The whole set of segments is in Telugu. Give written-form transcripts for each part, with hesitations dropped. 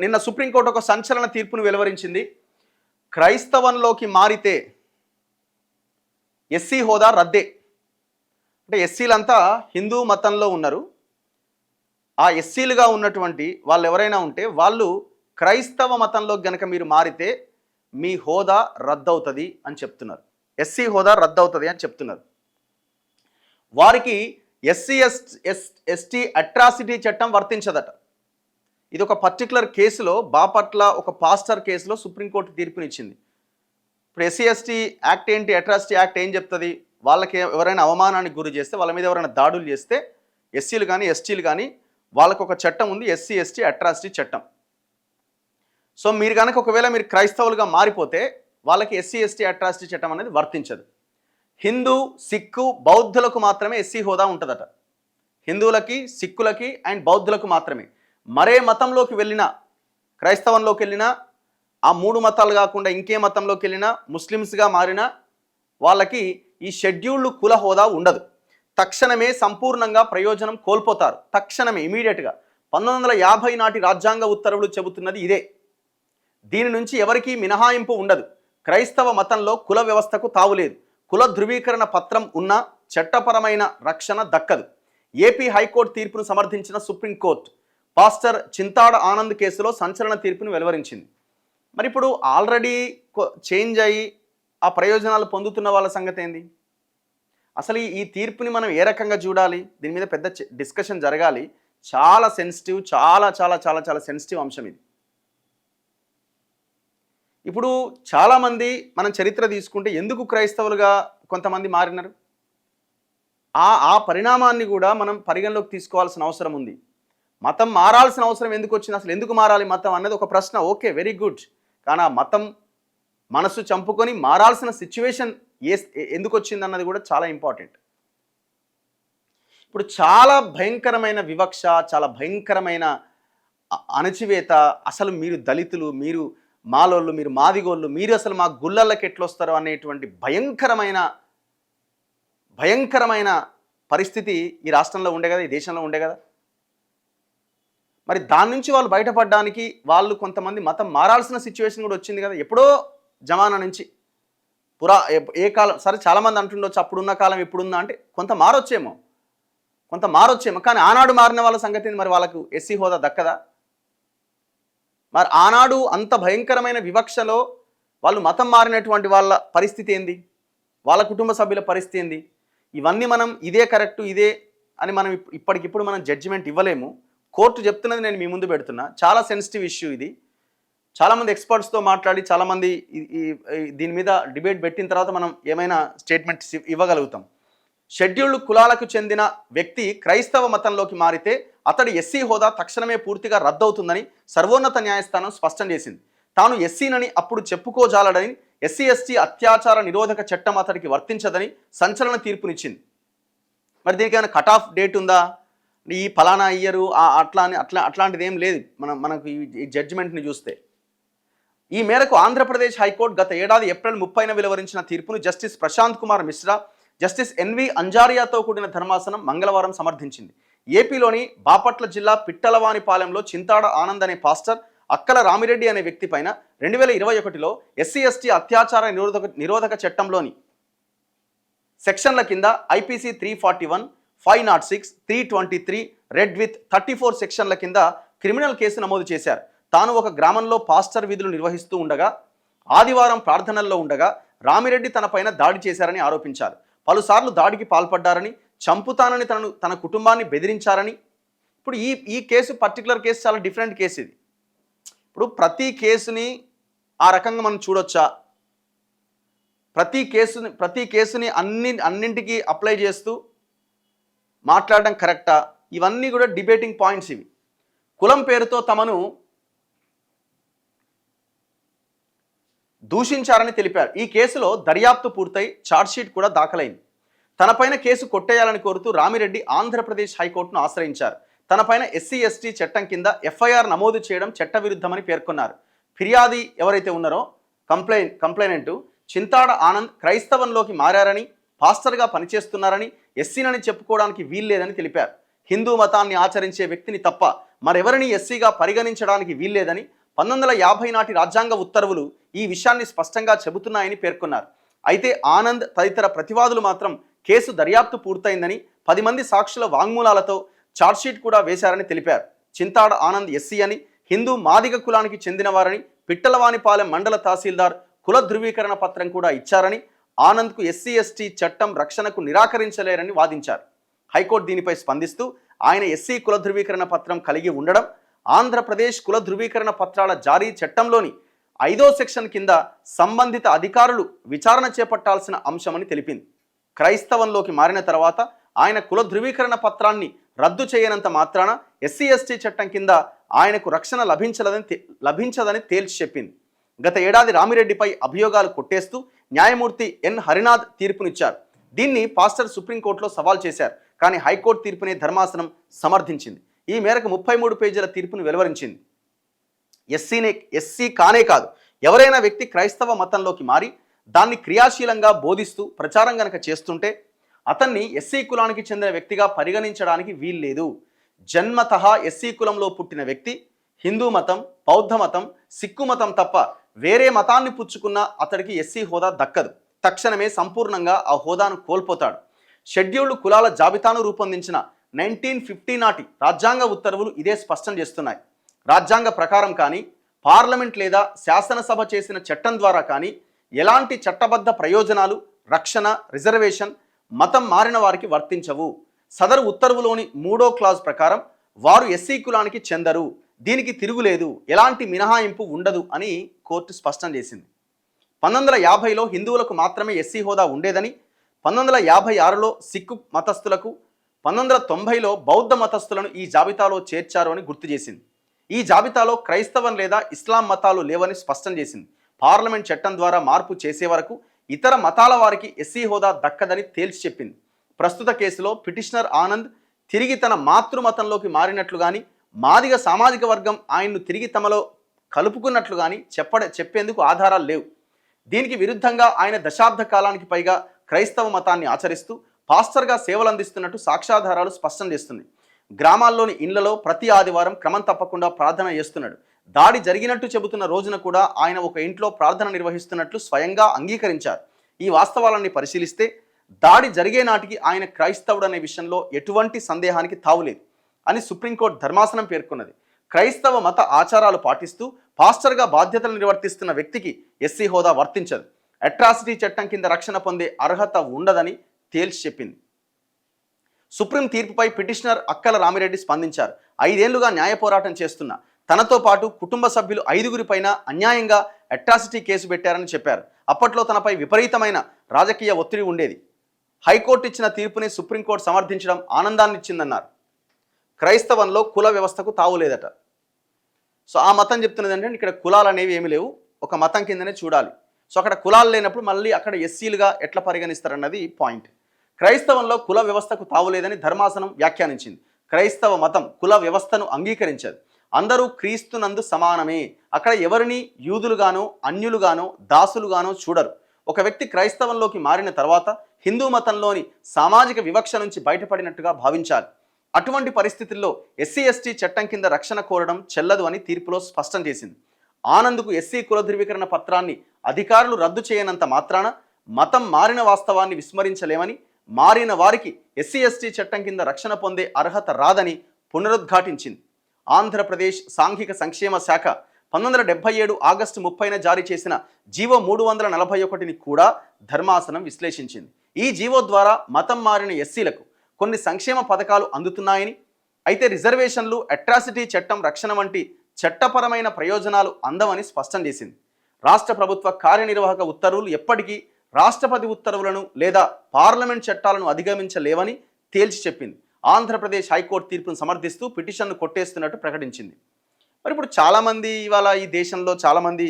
నిన్న సుప్రీంకోర్టు ఒక సంచలన తీర్పును వెలువరించింది. క్రైస్తవంలోకి మారితే ఎస్సీ హోదా రద్దే. అంటే ఎస్సీలంతా హిందూ మతంలో ఉన్నారు. ఆ ఎస్సీలుగా ఉన్నటువంటి వాళ్ళు ఎవరైనా ఉంటే వాళ్ళు క్రైస్తవ మతంలోకి గనక మీరు మారితే మీ హోదా రద్దవుతుంది అని చెప్తున్నారు. ఎస్సీ హోదా రద్దవుతుంది అని చెప్తున్నారు. వారికి ఎస్సీ అట్రాసిటీ చట్టం వర్తించదట. ఇది ఒక పర్టికులర్ కేసులో బాపట్ల ఒక పాస్టర్ కేసులో సుప్రీంకోర్టు తీర్పునిచ్చింది. ఇప్పుడు ఎస్సీ ఎస్టీ యాక్ట్ ఏంటి, అట్రాసిటీ యాక్ట్ ఏం చెప్తుంది? వాళ్ళకి ఎవరైనా అవమానానికి గురి చేస్తే, వాళ్ళ మీద ఎవరైనా దాడులు చేస్తే ఎస్సీలు కానీ ఎస్టీలు కానీ వాళ్ళకు ఒక చట్టం ఉంది, ఎస్సీ ఎస్టీ అట్రాసిటీ చట్టం. సో మీరు కనుక ఒకవేళ మీరు క్రైస్తవులుగా మారిపోతే వాళ్ళకి ఎస్సీ ఎస్టీ అట్రాసిటీ చట్టం అనేది వర్తించదు. హిందూ, సిక్కు, బౌద్ధులకు మాత్రమే ఎస్సీ హోదా ఉంటుందట. హిందువులకి, సిక్కులకి అండ్ బౌద్ధులకు మాత్రమే. మరే మతంలోకి వెళ్ళినా, క్రైస్తవంలోకి వెళ్ళినా, ఆ 3 మతాలు కాకుండా ఇంకే మతంలోకి వెళ్ళినా, ముస్లిమ్స్గా మారినా వాళ్ళకి ఈ షెడ్యూల్డ్ కుల హోదా ఉండదు. తక్షణమే సంపూర్ణంగా ప్రయోజనం కోల్పోతారు. తక్షణమే ఇమీడియట్గా 1950 నాటి రాజ్యాంగ ఉత్తర్వులు చెబుతున్నది ఇదే. దీని నుంచి ఎవరికీ మినహాయింపు ఉండదు. క్రైస్తవ మతంలో కుల వ్యవస్థకు తావులేదు. కుల ధృవీకరణ పత్రం ఉన్న చట్టపరమైన రక్షణ దక్కదు. ఏపీ హైకోర్టు తీర్పును సమర్థించిన సుప్రీంకోర్టు పాస్టర్ చింతాడ ఆనంద్ కేసులో సంచలన తీర్పును వెలువరించింది. మరి ఇప్పుడు ఆల్రెడీ చేంజ్ అయ్యి ఆ ప్రయోజనాలు పొందుతున్న వాళ్ళ సంగతి ఏంది? అసలు ఈ తీర్పుని మనం ఏ రకంగా చూడాలి? దీని మీద పెద్ద డిస్కషన్ జరగాలి. చాలా సెన్సిటివ్, చాలా చాలా చాలా చాలా సెన్సిటివ్ అంశం ఇది. ఇప్పుడు చాలామంది మనం చరిత్ర తీసుకుంటే ఎందుకు క్రైస్తవులుగా కొంతమంది మారినారు, ఆ పరిణామాన్ని కూడా మనం పరిగణలోకి తీసుకోవాల్సిన అవసరం ఉంది. మతం మారాల్సిన అవసరం ఎందుకు వచ్చింది, అసలు ఎందుకు మారాలి మతం అన్నది ఒక ప్రశ్న. Okay, very good. కానీ ఆ మతం మనసు చంపుకొని మారాల్సిన సిచ్యువేషన్ ఎందుకు వచ్చింది అన్నది కూడా చాలా ఇంపార్టెంట్. ఇప్పుడు చాలా భయంకరమైన వివక్ష, చాలా భయంకరమైన అణచివేత. అసలు మీరు దళితులు, మీరు మాలోళ్ళు, మీరు మాదిగోళ్ళు, మీరు అసలు మా గుళ్ళకి ఎట్లొస్తారో అనేటువంటి భయంకరమైన పరిస్థితి ఈ రాష్ట్రంలో ఉండే కదా, ఈ దేశంలో ఉండే కదా. మరి దాని నుంచి వాళ్ళు బయటపడడానికి వాళ్ళు కొంతమంది మతం మారాల్సిన సిచ్యువేషన్ కూడా వచ్చింది కదా ఎప్పుడో జమానా నుంచి. ఏ కాలం సరే, చాలామంది అంటుండొచ్చు అప్పుడున్న కాలం ఇప్పుడుందా అంటే కొంత మారొచ్చేమో. కానీ ఆనాడు మారిన వాళ్ళ సంగతి మరి వాళ్ళకు ఎస్సీ హోదా దక్కదా? మరి ఆనాడు అంత భయంకరమైన వివక్షలో వాళ్ళు మతం మారినటువంటి వాళ్ళ పరిస్థితి ఏంది, వాళ్ళ కుటుంబ సభ్యుల పరిస్థితి ఏంది? ఇవన్నీ మనం ఇదే కరెక్టు, ఇదే అని మనం ఇప్పటికిప్పుడు మనం జడ్జిమెంట్ ఇవ్వలేము. కోర్టు చెప్తున్నది నేను మీ ముందు పెడుతున్నా. చాలా సెన్సిటివ్ ఇష్యూ ఇది. చాలామంది ఎక్స్పర్ట్స్తో మాట్లాడి చాలామంది దీని మీద డిబేట్ పెట్టిన తర్వాత మనం ఏమైనా స్టేట్మెంట్స్ ఇవ్వగలుగుతాం. షెడ్యూల్డ్ కులాలకు చెందిన వ్యక్తి క్రైస్తవ మతంలోకి మారితే అతడి ఎస్సీ హోదా తక్షణమే పూర్తిగా రద్దవుతుందని సర్వోన్నత న్యాయస్థానం స్పష్టం చేసింది. తాను ఎస్సీనని అప్పుడు చెప్పుకోజాలడని ఎస్సీ ఎస్టీ అత్యాచార నిరోధక చట్టం అతడికి వర్తించదని సంచలన తీర్పునిచ్చింది. మరి దీనికి ఏమైనా కట్ ఆఫ్ డేట్ ఉందా? ఈ ఫలానా ఇయ్యరు అట్లాంటిది ఏం లేదు. మనకు ఈ జడ్జిమెంట్ని చూస్తే ఈ మేరకు ఆంధ్రప్రదేశ్ హైకోర్టు గత ఏడాది ఏప్రిల్ 30న వెలువరించిన తీర్పును justice Prashant Kumar Mishra, justice N V అంజారియాతో కూడిన ధర్మాసనం మంగళవారం సమర్థించింది. ఏపీలోని బాపట్ల జిల్లా పిట్టలవానిపాలెంలో చింతాడ ఆనంద్ అనే పాస్టర్ అక్కల రామిరెడ్డి అనే వ్యక్తి పైన 2021లో ఎస్సీ ఎస్టీ అత్యాచార నిరోధక చట్టంలోని సెక్షన్ల కింద ఐపీసీ 341, 506, 323 రెడ్ విత్ 34 సెక్షన్ల కింద క్రిమినల్ కేసు నమోదు చేశారు. తాను ఒక గ్రామంలో పాస్టర్ విధులు నిర్వహిస్తూ ఉండగా ఆదివారం ప్రార్థనల్లో ఉండగా రామిరెడ్డి తనపైన దాడి చేశారని ఆరోపించారు. పలుసార్లు దాడికి పాల్పడ్డారని, చంపుతానని తన కుటుంబాన్ని బెదిరించారని. ఇప్పుడు ఈ కేసు పర్టికులర్ కేసు చాలా డిఫరెంట్ కేసు ఇది. ఇప్పుడు ప్రతి కేసుని ఆ రకంగా మనం చూడొచ్చా? ప్రతి కేసుని అన్నింటికి అప్లై చేస్తూ మాట్లాడడం కరెక్టా? ఇవన్నీ కూడా డిబేటింగ్ పాయింట్స్. ఇవి కులం పేరుతో తమను దూషించారని తెలిపారు. ఈ కేసులో దర్యాప్తు పూర్తయి ఛార్జ్షీట్ కూడా దాఖలైంది. తనపైన కేసు కొట్టేయాలని కోరుతూ రామిరెడ్డి ఆంధ్రప్రదేశ్ హైకోర్టును ఆశ్రయించారు. తనపైన ఎస్సీ ఎస్టీ చట్టం కింద ఎఫ్ఐఆర్ నమోదు చేయడం చట్టవిరుద్ధమని పేర్కొన్నారు. ఫిర్యాది ఎవరైతే ఉన్నారో కంప్లైనెంట్ చింతాడ ఆనంద్ క్రైస్తవంలోకి మారారని, పాస్టర్గా పనిచేస్తున్నారని, ఎస్సీనని చెప్పుకోవడానికి వీల్లేదని తెలిపారు. హిందూ మతాన్ని ఆచరించే వ్యక్తిని తప్ప మరెవరిని ఎస్సీగా పరిగణించడానికి వీల్లేదని 1950 నాటి రాజ్యాంగ ఉత్తర్వులు ఈ విషయాన్ని స్పష్టంగా చెబుతున్నాయని పేర్కొన్నారు. అయితే ఆనంద్ తదితర ప్రతివాదులు మాత్రం కేసు దర్యాప్తు పూర్తయిందని 10 మంది సాక్షుల వాంగ్మూలాలతో ఛార్జ్షీట్ కూడా వేశారని తెలిపారు. చింతాడ ఆనంద్ ఎస్సీ అని, హిందూ మాదిగ కులానికి చెందినవారని, పిట్టలవానిపాలెం మండల తహసీల్దార్ కుల ధృవీకరణ పత్రం కూడా ఇచ్చారని, ఆనంద్కు ఎస్సీ ఎస్టీ చట్టం రక్షణకు నిరాకరించలేరని వాదించారు. హైకోర్టు దీనిపై స్పందిస్తూ ఆయన ఎస్సీ కుల ధృవీకరణ పత్రం కలిగి ఉండడం ఆంధ్రప్రదేశ్ కుల ధృవీకరణ పత్రాల జారీ చట్టంలోని 5వ సెక్షన్ కింద సంబంధిత అధికారులు విచారణ చేపట్టాల్సిన అంశమని తెలిపింది. క్రైస్తవంలోకి మారిన తర్వాత ఆయన కుల ధృవీకరణ పత్రాన్ని రద్దు చేయనంత మాత్రాన ఎస్సీ ఎస్టీ చట్టం కింద ఆయనకు రక్షణ లభించదని తేల్చి చెప్పింది. గత ఏడాది రామిరెడ్డిపై అభియోగాలు కొట్టేస్తూ న్యాయమూర్తి ఎన్ హరినాథ్ తీర్పునిచ్చారు. దీన్ని పాస్టర్ సుప్రీంకోర్టులో సవాల్ చేశారు. కానీ హైకోర్టు తీర్పునే ధర్మాసనం సమర్థించింది. ఈ మేరకు 33 పేజీల తీర్పును వెలువరించింది. ఎస్సీ కానే కాదు, ఎవరైనా వ్యక్తి క్రైస్తవ మతంలోకి మారి దాన్ని క్రియాశీలంగా బోధిస్తూ ప్రచారం గనక చేస్తుంటే అతన్ని ఎస్సీ కులానికి చెందిన వ్యక్తిగా పరిగణించడానికి వీల్లేదు. జన్మతః ఎస్సీ కులంలో పుట్టిన వ్యక్తి హిందూ మతం, బౌద్ధ మతం, సిక్కు మతం తప్ప వేరే మతాన్ని పుచ్చుకున్న అతడికి ఎస్సీ హోదా దక్కదు. తక్షణమే సంపూర్ణంగా ఆ హోదాను కోల్పోతాడు. షెడ్యూల్డ్ కులాల జాబితాను రూపొందించిన 1950 నాటి రాజ్యాంగ ఉత్తర్వులు ఇదే స్పష్టం చేస్తున్నాయి. రాజ్యాంగ ప్రకారం కానీ, పార్లమెంట్ లేదా శాసనసభ చేసిన చట్టం ద్వారా కానీ ఎలాంటి చట్టబద్ధ ప్రయోజనాలు, రక్షణ, రిజర్వేషన్ మతం మారిన వారికి వర్తించవు. సదరు ఉత్తర్వులోని 3వ క్లాజ్ ప్రకారం వారు ఎస్సీ కులానికి చెందరు, దీనికి తిరుగులేదు, ఎలాంటి మినహాయింపు ఉండదు అని కోర్టు స్పష్టం చేసింది. 1950లో హిందువులకు మాత్రమే ఎస్సీ హోదా ఉండేదని, 1956లో సిక్కు మతస్థులకు, 1990లో బౌద్ధ మతస్థులను ఈ జాబితాలో చేర్చారు అని గుర్తు చేసింది. ఈ జాబితాలో క్రైస్తవం లేదా ఇస్లాం మతాలు లేవని స్పష్టం చేసింది. పార్లమెంట్ చట్టం ద్వారా మార్పు చేసే వరకు ఇతర మతాల వారికి ఎస్సీ హోదా దక్కదని తేల్చి చెప్పింది. ప్రస్తుత కేసులో పిటిషనర్ ఆనంద్ తిరిగి తన మాతృమతంలోకి మారినట్లు కానీ, మాదిగ సామాజిక వర్గం ఆయన్ను తిరిగి తమలో కలుపుకున్నట్లు కానీ చెప్పేందుకు ఆధారాలు లేవు. దీనికి విరుద్ధంగా ఆయన దశాబ్ద కాలానికి పైగా క్రైస్తవ మతాన్ని ఆచరిస్తూ పాస్టర్గా సేవలు అందిస్తున్నట్టు సాక్ష్యాధారాలు స్పష్టం చేస్తుంది. గ్రామాల్లోని ఇళ్లలో ప్రతి ఆదివారం క్రమం తప్పకుండా ప్రార్థన చేస్తున్నాడు. దాడి జరిగినట్టు చెబుతున్న రోజున కూడా ఆయన ఒక ఇంట్లో ప్రార్థన నిర్వహిస్తున్నట్లు స్వయంగా అంగీకరించారు. ఈ వాస్తవాలన్నీ పరిశీలిస్తే దాడి జరిగే నాటికి ఆయన క్రైస్తవుడు అనే విషయంలో ఎటువంటి సందేహానికి తావులేదు అని సుప్రీంకోర్టు ధర్మాసనం పేర్కొన్నది. క్రైస్తవ మత ఆచారాలు పాటిస్తూ పాస్టర్గా బాధ్యతలు నిర్వర్తిస్తున్న వ్యక్తికి ఎస్సీ హోదా వర్తించదు. అట్రాసిటీ చట్టం కింద రక్షణ పొందే అర్హత ఉండదని తేల్చి చెప్పింది. సుప్రీం తీర్పుపై పిటిషనర్ అక్కల రామిరెడ్డి స్పందించారు. 5 ఏళ్లుగా న్యాయ పోరాటం చేస్తున్న తనతో పాటు కుటుంబ సభ్యులు 5గురిపైన అన్యాయంగా అట్రాసిటీ కేసు పెట్టారని చెప్పారు. అప్పట్లో తనపై విపరీతమైన రాజకీయ ఒత్తిడి ఉండేది. హైకోర్టు ఇచ్చిన తీర్పుని సుప్రీంకోర్టు సమర్థించడం ఆనందాన్నిచ్చిందన్నారు. క్రైస్తవంలో కుల వ్యవస్థకు తావులేదట. సో ఆ మతం చెప్తున్నది అంటే ఇక్కడ కులాలు అనేవి ఏమి లేవు, ఒక మతం కిందనే చూడాలి. సో అక్కడ కులాలు లేనప్పుడు మళ్ళీ అక్కడ ఎస్సీలుగా ఎట్లా పరిగణిస్తారన్నది పాయింట్. క్రైస్తవంలో కుల వ్యవస్థకు తావులేదని ధర్మాసనం వ్యాఖ్యానించింది. క్రైస్తవ మతం కుల వ్యవస్థను అంగీకరించదు. అందరూ క్రీస్తునందు సమానమే. అక్కడ ఎవరిని యూదులుగానో, అన్యులుగానో, దాసులుగానో చూడరు. ఒక వ్యక్తి క్రైస్తవంలోకి మారిన తర్వాత హిందూ మతంలోని సామాజిక వివక్ష నుంచి బయటపడినట్టుగా భావించాలి. అటువంటి పరిస్థితుల్లో ఎస్సీ ఎస్టీ చట్టం కింద రక్షణ కోరడం చెల్లదు అని తీర్పులో స్పష్టం చేసింది. ఆనంద్కు ఎస్సీ కుల ధృవీకరణ పత్రాన్ని అధికారులు రద్దు చేయనంత మాత్రాన మతం మారిన వాస్తవాన్ని విస్మరించలేమని, మారిన వారికి ఎస్సీ ఎస్టీ చట్టం కింద రక్షణ పొందే అర్హత రాదని పునరుద్ఘాటించింది. ఆంధ్రప్రదేశ్ సాంఘిక సంక్షేమ శాఖ 1977 ఆగస్టు 30న జారీ చేసిన జీవో 341ని కూడా ధర్మాసనం విశ్లేషించింది. ఈ జీవో ద్వారా మతం మారిన ఎస్సీలకు కొన్ని సంక్షేమ పథకాలు అందుతున్నాయని, అయితే రిజర్వేషన్లు, అట్రాసిటీ చట్టం రక్షణ వంటి చట్టపరమైన ప్రయోజనాలు అందవని స్పష్టం చేసింది. రాష్ట్ర ప్రభుత్వ కార్యనిర్వాహక ఉత్తర్వులు ఎప్పటికీ రాష్ట్రపతి ఉత్తర్వులను లేదా పార్లమెంట్ చట్టాలను అధిగమించలేవని తేల్చి చెప్పింది. ఆంధ్రప్రదేశ్ హైకోర్టు తీర్పును సమర్థిస్తూ పిటిషన్ను కొట్టేస్తున్నట్టు ప్రకటించింది. మరి ఇప్పుడు చాలామంది ఇవాళ ఈ దేశంలో చాలామంది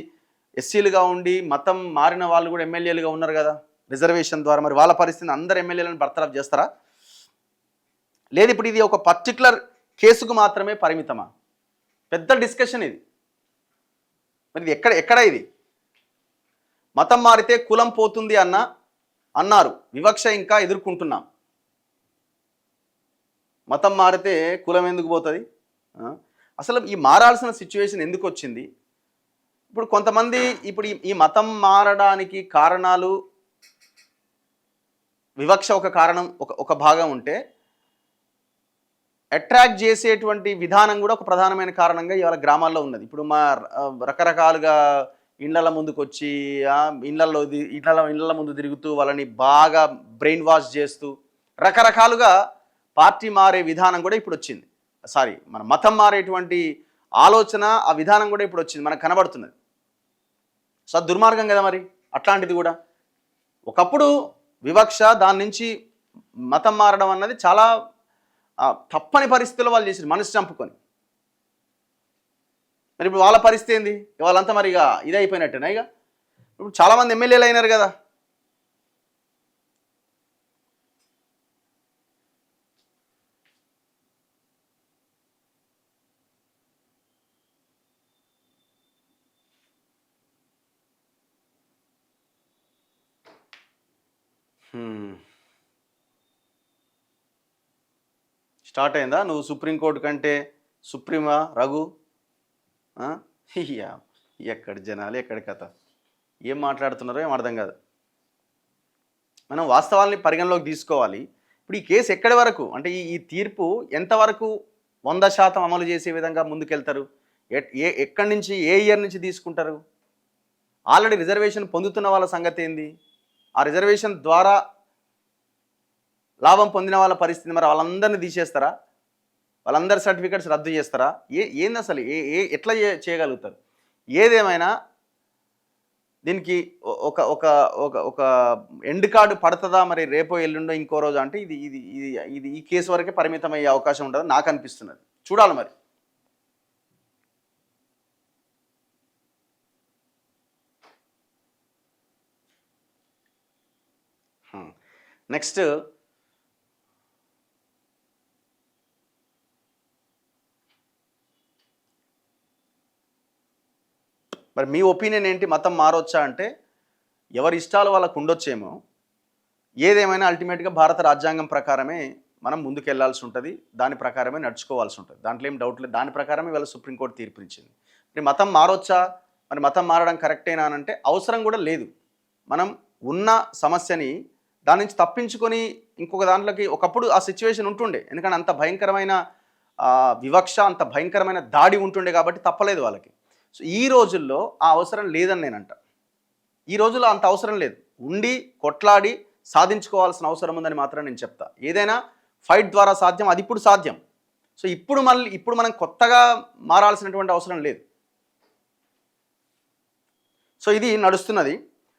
ఎస్సీలుగా ఉండి మతం మారిన వాళ్ళు కూడా ఎమ్మెల్యేలుగా ఉన్నారు కదా రిజర్వేషన్ ద్వారా. మరి వాళ్ళ పరిస్థితిని అందరు ఎమ్మెల్యేలను బర్తరఫ్ చేస్తారా? లేదు, ఇప్పుడు ఇది ఒక పర్టికులర్ కేసుకు మాత్రమే పరిమితమా? పెద్ద డిస్కషన్ ఇది. మరి ఇది ఎక్కడ ఇది? మతం మారితే కులం పోతుంది అన్నారు, వివక్ష ఇంకా ఎదుర్కొంటున్నాం. మతం మారితే కులం ఎందుకు పోతుంది? అసలు ఈ మారాల్సిన సిచ్యువేషన్ ఎందుకు వచ్చింది? ఇప్పుడు కొంతమంది ఇప్పుడు ఈ మతం మారడానికి కారణాలు వివక్ష ఒక కారణం, ఒక భాగం ఉంటే అట్రాక్ట్ చేసేటువంటి విధానం కూడా ఒక ప్రధానమైన కారణంగా ఇవాళ గ్రామాల్లో ఉన్నది. ఇప్పుడు రకరకాలుగా ఇండ్ల ముందుకొచ్చి ఇండ్ల ముందు తిరుగుతూ వాళ్ళని బాగా బ్రెయిన్ వాష్ చేస్తూ రకరకాలుగా పార్టీ మారే విధానం కూడా ఇప్పుడు వచ్చింది. మన మతం మారేటువంటి ఆలోచన, ఆ విధానం కూడా ఇప్పుడు వచ్చింది, మనకు కనబడుతున్నది. సో దుర్మార్గం కదా మరి అట్లాంటిది కూడా. ఒకప్పుడు వివక్ష, దాని నుంచి మతం మారడం అన్నది చాలా తప్పని పరిస్థితుల్లో వాళ్ళు చేసారు, మనసు చంపుకొని. మరి ఇప్పుడు వాళ్ళ పరిస్థితి ఏంది? వాళ్ళంతా మరి ఇక ఇదే అయిపోయినట్టేనా? ఇక ఇప్పుడు చాలామంది ఎమ్మెల్యేలు అయినారు కదా. స్టార్ట్ అయిందా? నువ్వు సుప్రీంకోర్టు కంటే సుప్రీమా రఘు? ఎక్కడి జనాలు, ఎక్కడి కథ, ఏం మాట్లాడుతున్నారో ఏం అర్థం కాదు. మనం వాస్తవాల్ని పరిగణలోకి తీసుకోవాలి. ఇప్పుడు ఈ కేసు ఎక్కడి వరకు, అంటే ఈ తీర్పు ఎంతవరకు 100% అమలు చేసే విధంగా ముందుకెళ్తారు? ఎక్కడి నుంచి, ఏ ఇయర్ నుంచి తీసుకుంటారు? ఆల్రెడీ రిజర్వేషన్ పొందుతున్న వాళ్ళ సంగతి ఏంది? ఆ రిజర్వేషన్ ద్వారా లాభం పొందిన వాళ్ళ పరిస్థితి, మరి వాళ్ళందరినీ తీసేస్తారా? వాళ్ళందరి సర్టిఫికెట్స్ రద్దు చేస్తారా? ఏంది అసలు? ఎట్లా చేయగలుగుతారు? ఏదేమైనా దీనికి ఒక ఒక ఒక ఒక ఎండ్ కార్డు పడుతుందా మరి రేపో ఎల్లుండో ఇంకో రోజు? అంటే ఇది ఇది ఇది ఇది ఈ కేసు వరకే పరిమితం అయ్యే అవకాశం ఉంటుందని నాకు అనిపిస్తున్నది. చూడాలి మరి. నెక్స్ట్, మరి మీ ఒపీనియన్ ఏంటి? మతం మారొచ్చా అంటే ఎవరి ఇష్టాలు వాళ్ళకు ఉండొచ్చేమో. ఏదేమైనా అల్టిమేట్గా భారత రాజ్యాంగం ప్రకారమే మనం ముందుకెళ్లాల్సి ఉంటుంది, దాని ప్రకారమే నడుచుకోవాల్సి ఉంటుంది. దాంట్లో ఏం డౌట్ లేదు. దాని ప్రకారమే వీళ్ళ సుప్రీంకోర్టు తీర్పునిచ్చింది. మరి మతం మారొచ్చా, మరి మతం మారడం కరెక్టేనా అని అంటే అవసరం కూడా లేదు. మనం ఉన్న సమస్యని దాని నుంచి తప్పించుకొని ఇంకొక దాంట్లోకి, ఒకప్పుడు ఆ సిచ్యువేషన్ ఉంటుండే, ఎందుకంటే అంత భయంకరమైన వివక్ష, అంత భయంకరమైన దాడి ఉంటుండే కాబట్టి తప్పలేదు వాళ్ళకి. సో ఈ రోజుల్లో ఆ అవసరం లేదని నేనంట. ఈ రోజుల్లో అంత అవసరం లేదు. ఉండి కొట్లాడి సాధించుకోవాల్సిన అవసరం ఉందని మాత్రం నేను చెప్తా. ఏదైనా ఫైట్ ద్వారా సాధ్యం, అది ఇప్పుడు సాధ్యం. సో ఇప్పుడు మనం కొత్తగా మారాల్సినటువంటి అవసరం లేదు. సో ఇది నడుస్తున్నది.